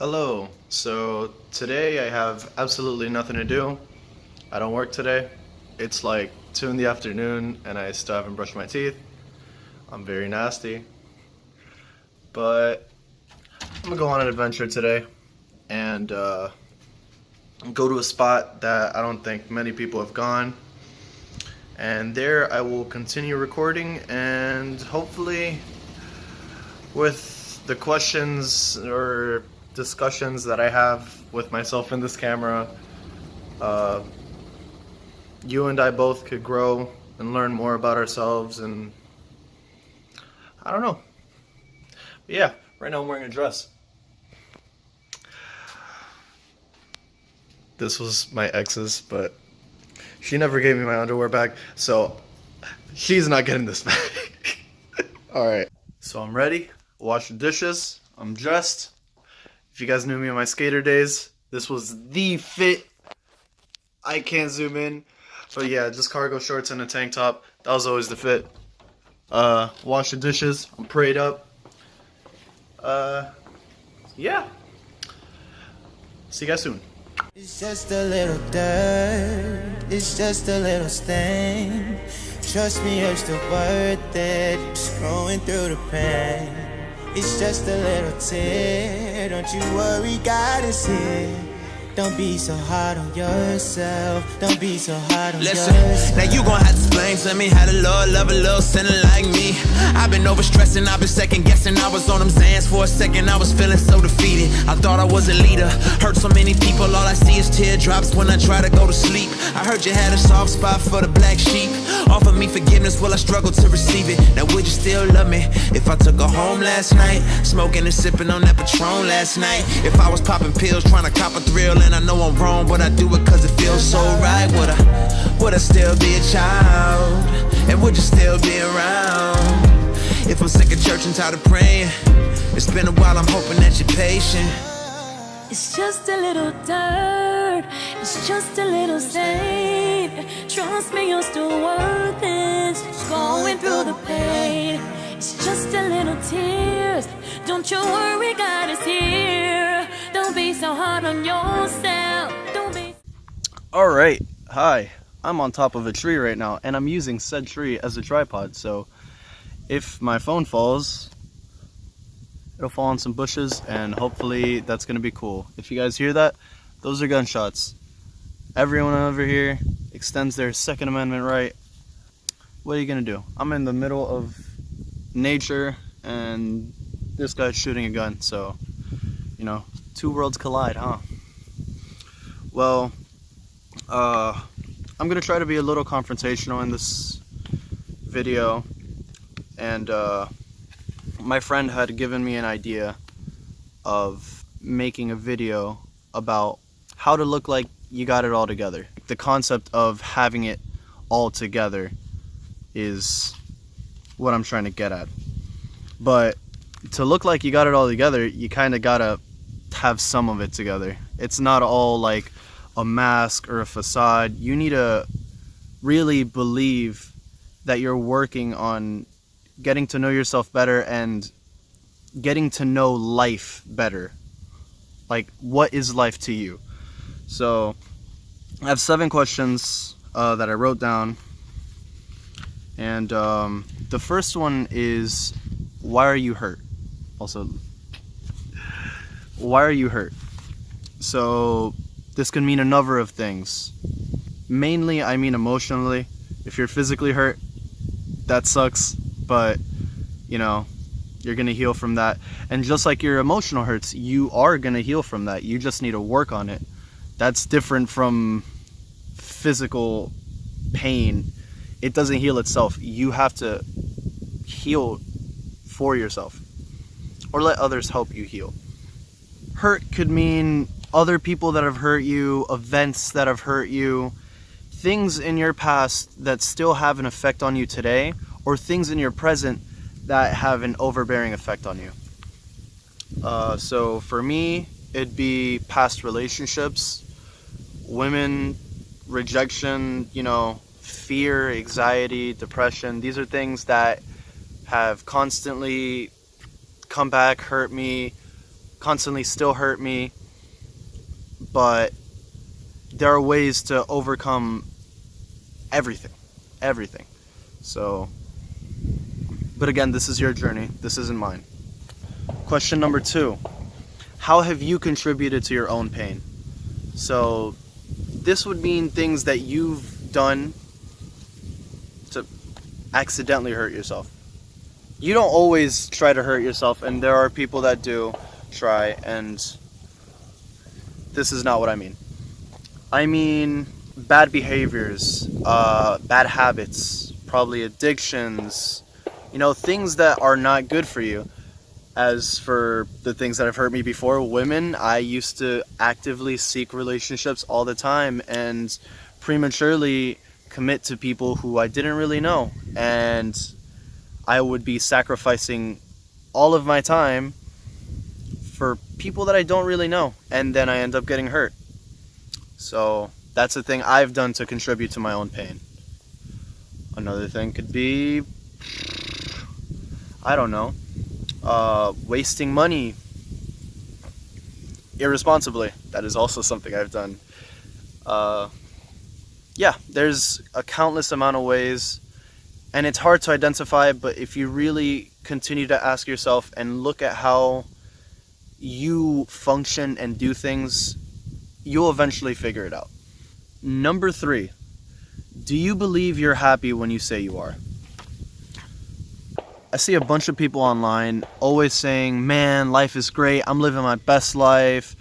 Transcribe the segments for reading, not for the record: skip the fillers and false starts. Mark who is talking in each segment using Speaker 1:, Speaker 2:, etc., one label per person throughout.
Speaker 1: Hello. So today I have absolutely nothing to do. I don't work today. It's like 2 in the afternoon and I still haven't brushed my teeth. I'm very nasty. But I'm gonna go on an adventure today and go to a spot that I don't think many people have gone. And there I will continue recording, and hopefully with the questions or discussions that I have with myself in this camera, you and I both could grow and learn more about ourselves, and I don't know. But yeah, right now I'm wearing a dress. This was my ex's, but she never gave me my underwear back, so she's not getting this back. Alright, so I'm ready. Wash the dishes. I'm dressed. If you guys knew me in my skater days, this was the fit. I can't zoom in. But yeah, just cargo shorts and a tank top. That was always the fit. Wash the dishes. I'm prayed up. Yeah. See you guys soon.
Speaker 2: It's just a little dirt, it's just a little stain. Trust me, you're still worth it, scrolling through the pain. It's just a little tear, don't you worry, God is here. Don't be so hard on yourself, don't be so hard on yourself.
Speaker 3: Now you gon' have to explain to me how the Lord love a little sinner like me. I've been overstressing, I've been second guessing. I was on them Xans for a second, I was feeling so defeated. I thought I was a leader, hurt so many people, all I see is teardrops when I try to go to sleep. I heard you had a soft spot for the black sheep. Offer me forgiveness, well I struggled to receive it. Now would you still love me if I took her home last night? Smoking and sipping on that Patron last night. If I was popping pills trying to cop a thrill, and I know I'm wrong, but I do it cause it feels so right. Would I still be a child? And would you still be around? If I'm sick of church and tired of praying, it's been a while, I'm hoping that you're patient.
Speaker 4: It's just a little dirt, it's just a little stain. Trust me, you're still worth it, just going through the pain. It's just a little tears, don't you worry, God is here. Don't be so hard on yourself, don't be.
Speaker 1: Alright, hi. I'm on top of a tree right now, and I'm using said tree as a tripod, so if my phone falls, it'll fall on some bushes, and hopefully that's gonna be cool. If you guys hear that, those are gunshots. Everyone over here extends their Second Amendment right. What are you gonna do? I'm in the middle of nature, and this guy's shooting a gun, so, you know, two worlds collide, huh? Well, I'm gonna try to be a little confrontational in this video, and my friend had given me an idea of making a video about how to look like you got it all together. The concept of having it all together is what I'm trying to get at. But to look like you got it all together, you kind of gotta have some of it together. It's not all like a mask or a facade. You need to really believe that you're working on getting to know yourself better and getting to know life better. Like, what is life to you? So I have 7 questions that I wrote down, and the first one is, why are you hurt? Also, why are you hurt? So this can mean a number of things. Mainly, I mean emotionally. If you're physically hurt, that sucks, but you know, you're gonna heal from that. And just like your emotional hurts, you are gonna heal from that. You just need to work on it. That's different from physical pain. It doesn't heal itself. You have to heal for yourself, or let others help you heal. Hurt could mean other people that have hurt you, events that have hurt you, things in your past that still have an effect on you today, or things in your present that have an overbearing effect on you. So for me, it'd be past relationships, women, rejection, you know, fear, anxiety, depression. These are things that have constantly come back, hurt me, constantly still hurt me, but there are ways to overcome everything. So, but again, this is your journey. This isn't mine. Question number 2. How have you contributed to your own pain? So, this would mean things that you've done to accidentally hurt yourself. You don't always try to hurt yourself, and there are people that do try, and this is not what I mean. I mean bad behaviors, bad habits, probably addictions, things that are not good for you. As for the things that have hurt me before, women, I used to actively seek relationships all the time and prematurely commit to people who I didn't really know. And I would be sacrificing all of my time for people that I don't really know. And then I end up getting hurt. So that's the thing I've done to contribute to my own pain. Another thing could be, I don't know, wasting money irresponsibly. That is also something I've done. Yeah, there's a countless amount of ways, and it's hard to identify, but if you really continue to ask yourself and look at how you function and do things, you'll eventually figure it out. Number 3, do you believe you're happy when you say you are? I see a bunch of people online always saying, man, life is great, I'm living my best life,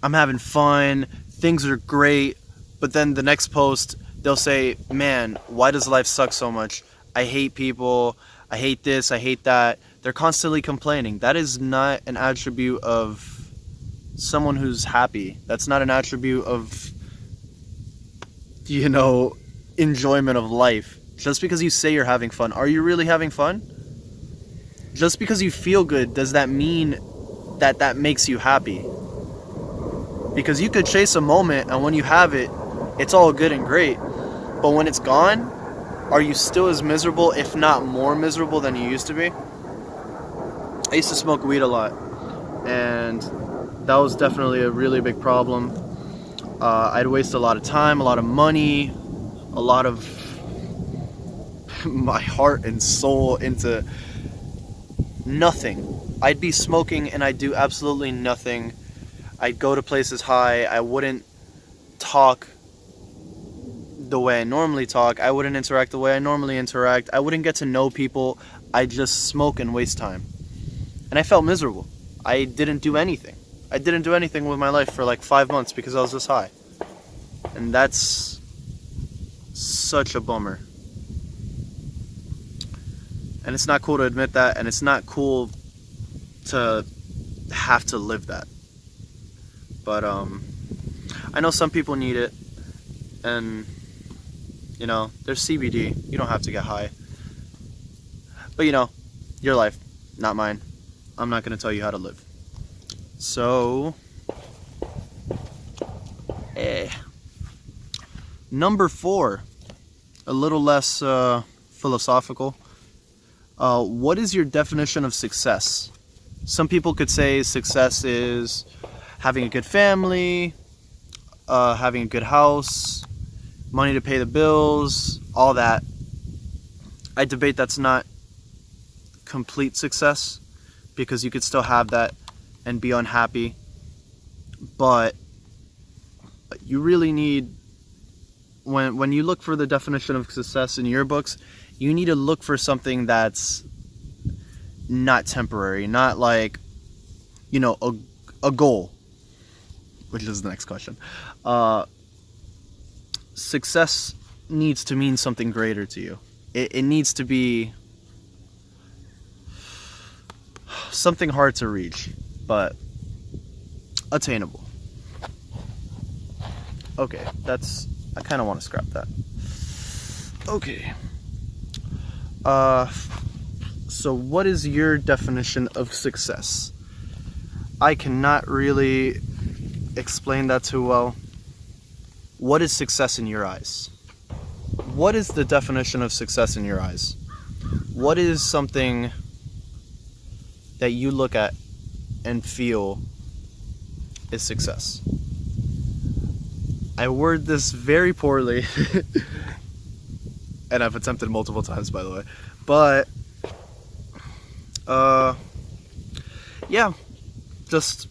Speaker 1: I'm having fun, things are great, but then the next post, they'll say, man, why does life suck so much? I hate people, I hate this, I hate that. They're constantly complaining. That is not an attribute of someone who's happy. That's not an attribute of, enjoyment of life. Just because you say you're having fun, are you really having fun? Just because you feel good, does that mean that that makes you happy? Because you could chase a moment, and when you have it, it's all good and great. But when it's gone, are you still as miserable, if not more miserable than you used to be? I used to smoke weed a lot, and that was definitely a really big problem. I'd waste a lot of time, a lot of money, a lot of my heart and soul into nothing. I'd be smoking and I'd do absolutely nothing. I'd go to places high. I wouldn't talk the way I normally talk. I wouldn't interact the way I normally interact. I wouldn't get to know people. I'd just smoke and waste time. And I felt miserable. I didn't do anything. I didn't do anything with my life for like 5 months because I was just high. And that's such a bummer. And it's not cool to admit that, and it's not cool to have to live that. But I know some people need it, and there's CBD. You don't have to get high. But your life, not mine. I'm not going to tell you how to live. So, Number 4, a little less philosophical. What is your definition of success? Some people could say success is having a good family, having a good house, money to pay the bills, all that. I debate that's not complete success, because you could still have that and be unhappy. But you really need, when you look for the definition of success in your books, you need to look for something that's not temporary, not like, a goal, which is the next question. Success needs to mean something greater to you. It needs to be something hard to reach, but attainable. Okay, I kind of want to scrap that. Okay. So what is your definition of success? I cannot really explain that too well. What is success in your eyes? What is the definition of success in your eyes? What is something that you look at and feel is success. I word this very poorly, and I've attempted multiple times, by the way. But, yeah, just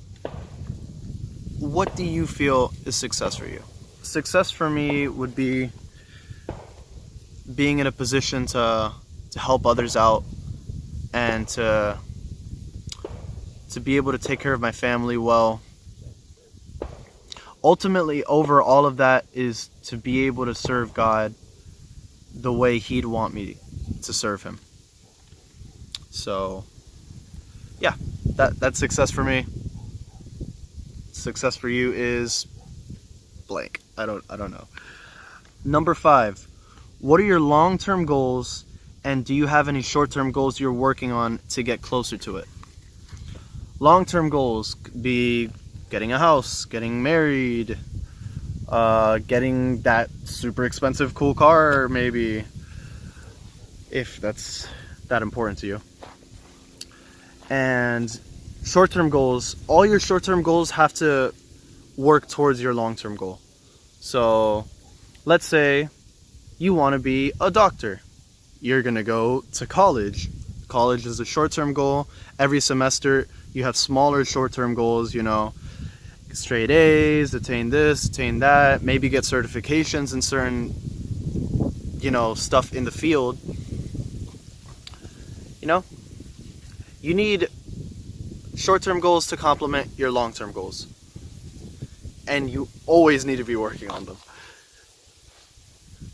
Speaker 1: what do you feel is success for you? Success for me would be being in a position to help others out and to be able to take care of my family well. Ultimately, over all of that is to be able to serve God the way He'd want me to serve Him. So, yeah, that's success for me. Success for you is blank. I don't know. Number 5, what are your long-term goals, and do you have any short-term goals you're working on to get closer to it? Long-term goals could be getting a house, getting married, getting that super expensive cool car, maybe, if that's that important to you. And short-term goals, all your short-term goals have to work towards your long-term goal. So let's say you want to be a doctor. You're going to go to college. College is a short-term goal. Every semester you have smaller short-term goals, you know, straight A's, attain this, attain that, maybe get certifications in certain, you know, stuff in the field. You know, you need short-term goals to complement your long-term goals. And you always need to be working on them.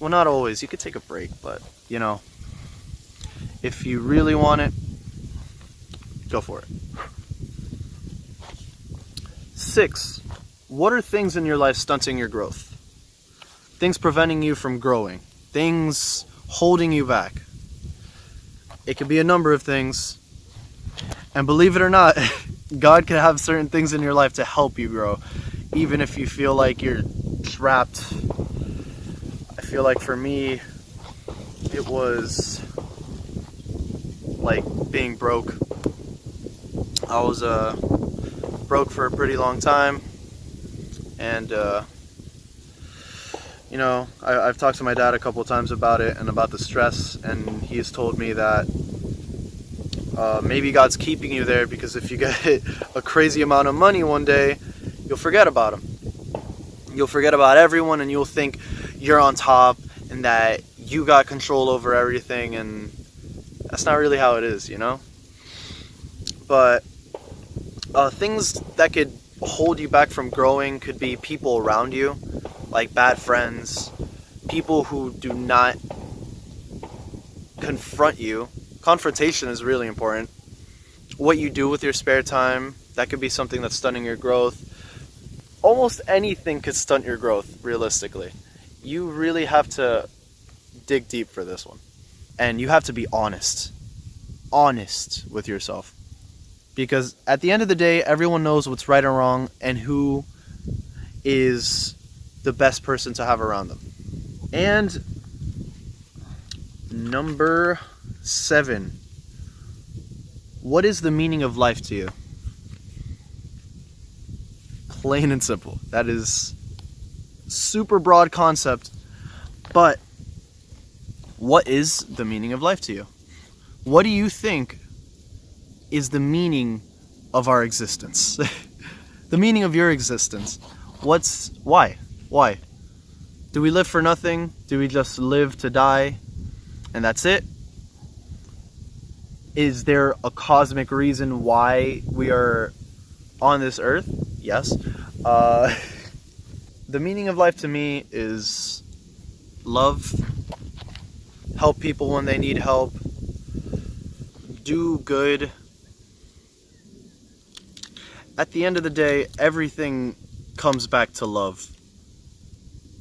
Speaker 1: Well, not always. You could take a break, but, you know, if you really want it, go for it. 6, what are things in your life stunting your growth? Things preventing you from growing. Things holding you back. It could be a number of things. And believe it or not, God can have certain things in your life to help you grow. Even if you feel like you're trapped. I feel like for me, it was like being broke. I was broke for a pretty long time, and you know, I've talked to my dad a couple of times about it and about the stress, and he's told me that maybe God's keeping you there because if you get a crazy amount of money one day, you'll forget about him. You'll forget about everyone, and you'll think you're on top and that you got control over everything, and that's not really how it is, you know? But things that could hold you back from growing could be people around you, like bad friends, people who do not confront you. Confrontation is really important. What you do with your spare time, that could be something that's stunting your growth. Almost anything could stunt your growth, realistically. You really have to dig deep for this one. And you have to be honest. Honest with yourself. Because at the end of the day, everyone knows what's right and wrong and who is the best person to have around them. And number 7. What is the meaning of life to you? Plain and simple. That is super broad concept, but what is the meaning of life to you? What do you think is the meaning of our existence? The meaning of your existence. Why? Why? Do we live for nothing? Do we just live to die and that's it? Is there a cosmic reason why we are on this earth? Yes. The meaning of life to me is love, help people when they need help, do good. At the end of the day, everything comes back to love.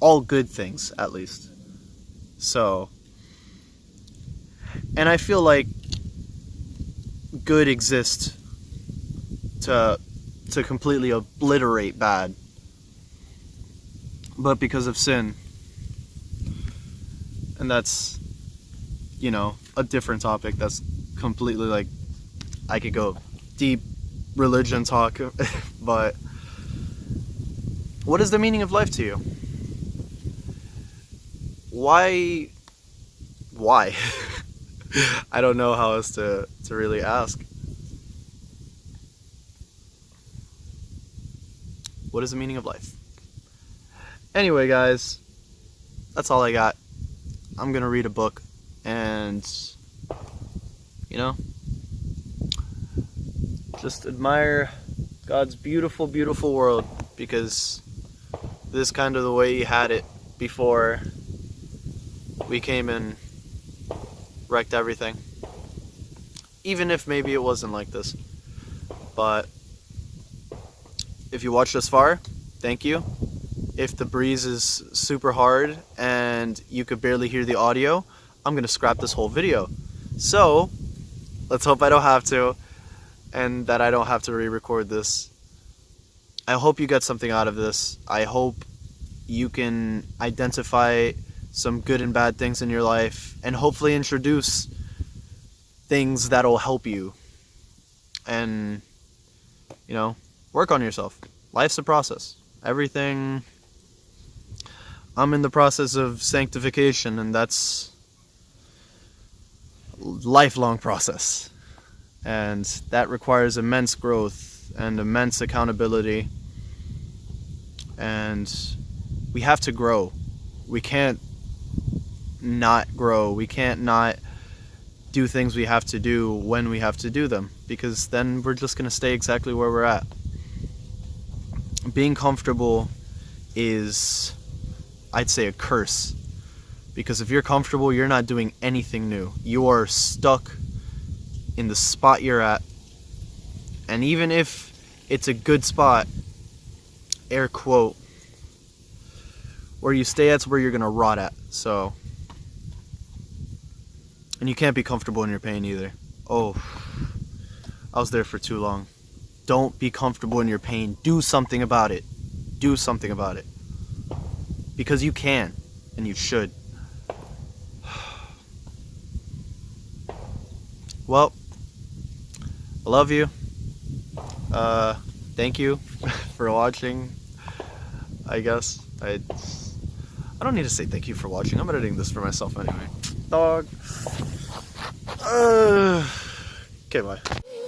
Speaker 1: All good things, at least. So, and I feel like good exists to completely obliterate bad. But because of sin, and that's, you know, a different topic that's completely like, I could go deep religion talk, but what is the meaning of life to you? Why? I don't know how else to really ask. What is the meaning of life? Anyway, guys, that's all I got. I'm gonna read a book and, you know, just admire God's beautiful, beautiful world, because this is kind of the way He had it before we came and wrecked everything. Even if maybe it wasn't like this. But if you watched this far, thank you. If the breeze is super hard and you could barely hear the audio, I'm gonna scrap this whole video. So let's hope I don't have to, and that I don't have to re-record this. I hope you get something out of this. I hope you can identify some good and bad things in your life, and hopefully introduce things that'll help you. And, you know, work on yourself. Life's a process. Everything. I'm in the process of sanctification, and that's a lifelong process. And that requires immense growth and immense accountability. And we have to grow. We can't not grow. We can't not do things we have to do when we have to do them, because then we're just going to stay exactly where we're at. Being comfortable is, I'd say, a curse, because if you're comfortable, you're not doing anything new. You are stuck in the spot you're at, and even if it's a good spot, air quote, where you stay at's where you're gonna rot at. So, and you can't be comfortable in your pain either. Oh, I was there for too long. Don't be comfortable in your pain. Do something about it. Do something about it. Because you can, and you should. Well, I love you. Thank you for watching. I guess I don't need to say thank you for watching. I'm editing this for myself anyway. Dog. Okay, bye.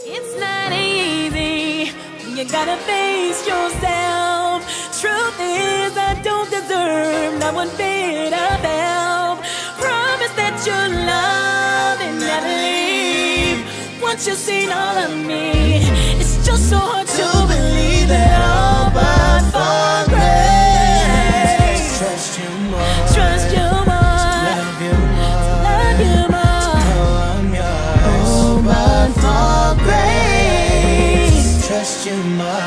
Speaker 4: It's not easy. You gotta face yourself. Truth is, I don't deserve not one bit of help. Promise that you'll love and never leave. Once you've seen all of me, it's just so hard to believe that all but for grace.
Speaker 2: Trust you more.
Speaker 4: Trust you more.
Speaker 2: Love you more.
Speaker 4: Love you more.
Speaker 2: Oh, I'm yours.
Speaker 4: Oh, but for grace.
Speaker 2: Trust you more.